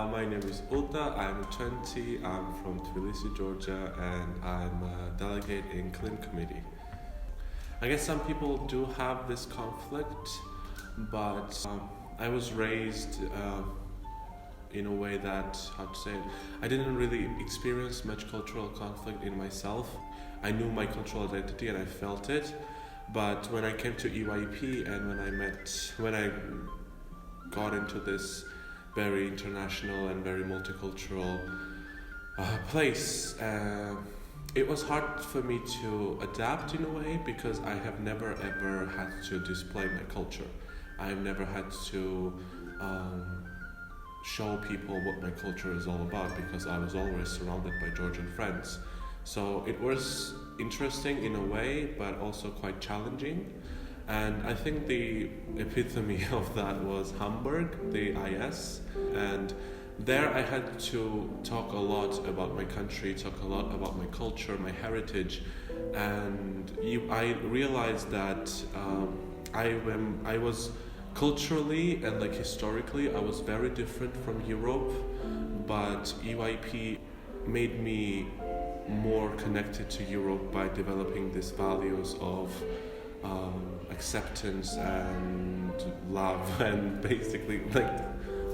My name is Uta. I'm 20. I'm from Tbilisi, Georgia, and I'm a delegate in Clean Committee. I guess some people do have this conflict, but I was raised in a way that, how to say it, I didn't really experience much cultural conflict in myself. I knew my cultural identity and I felt it, but when I came to EYP and when I got into this very international and very multicultural place, it was hard for me to adapt in a way because I have never ever had to display my culture. I have never had to show people what my culture is all about because I was always surrounded by Georgian friends. So it was interesting in a way, but also quite challenging. And I think the epitome of that was Hamburg, the IS. And there I had to talk a lot about my country, talk a lot about my culture, my heritage. And I realized that I was culturally and historically, I was very different from Europe, but EYP made me more connected to Europe by developing these values of acceptance and love and basically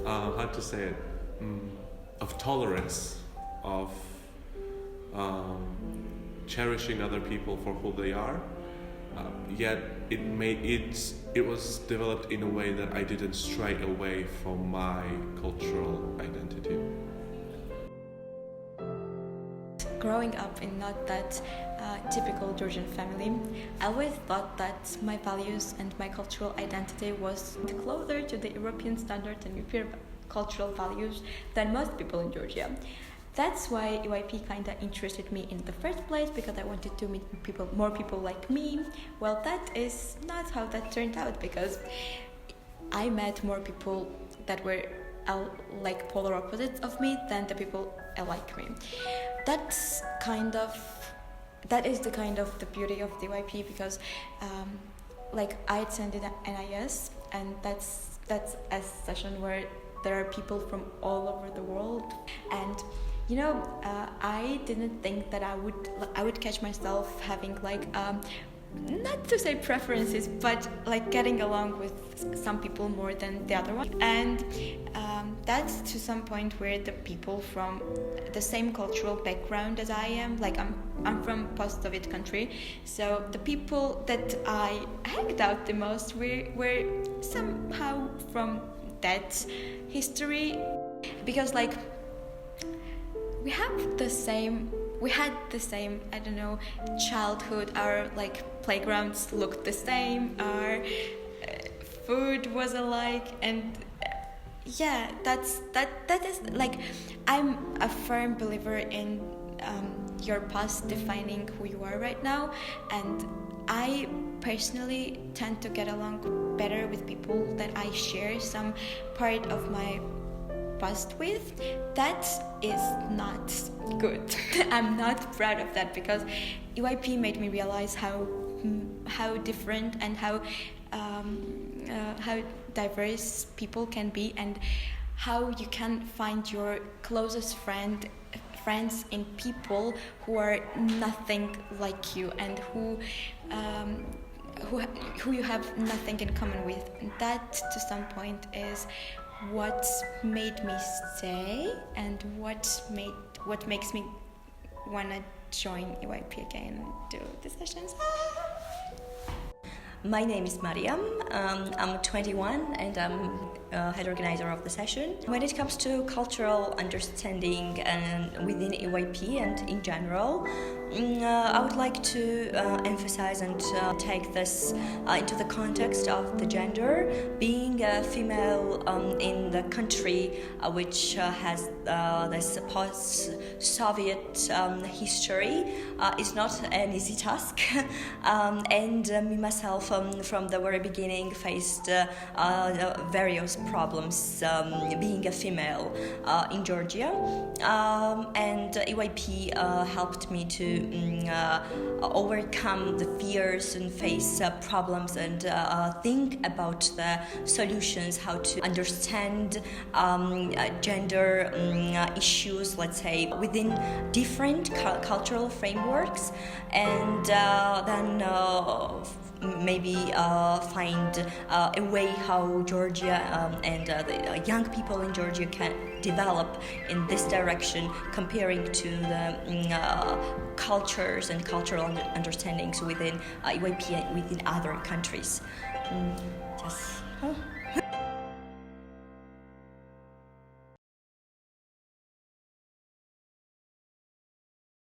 how to say it, of tolerance, of cherishing other people for who they are. Yet it was developed in a way that I didn't stray away from my cultural identity. Growing up in not that typical Georgian family, I always thought that my values and my cultural identity was closer to the European standards and European cultural values than most people in Georgia. That's why EYP kind of interested me in the first place, because I wanted to meet more people like me. Well, that is not how that turned out, because I met more people that were like polar opposites of me than the people like me. That is the kind of the beauty of the EYP, because I attended NIS, and that's a session where there are people from all over the world. And I didn't think that I would catch myself having not to say preferences, but getting along with some people more than the other one. And that's to some point where the people from the same cultural background as I am, I'm from post-Soviet country, so the people that I hanged out the most were somehow from that history, because we had the same, I don't know, childhood. Our playgrounds looked the same, our food was alike, and that is I'm a firm believer in your past defining who you are right now, and I personally tend to get along better with people that I share some part of my past with. That is not good. I'm not proud of that, because EYP made me realize how different and how diverse people can be, and how you can find your closest friends in people who are nothing like you, and who you have nothing in common with. And that to some point is what made me stay, and what makes me wanna join EYP again and do the sessions. My name is Mariam. I'm 21 and I'm head organizer of the session. When it comes to cultural understanding and within EYP and in general, I would like to emphasize and take this into the context of the gender. Being a female in the country which has this post-Soviet history is not an easy task. And me myself from the very beginning faced various problems being a female in Georgia, and EYP helped me to overcome the fears and face problems and think about the solutions, how to understand gender issues, let's say, within different cultural frameworks, and then maybe find a way how Georgia and the young people in Georgia can develop in this direction, comparing to the cultures and cultural understandings within EYP and within other countries. Yes.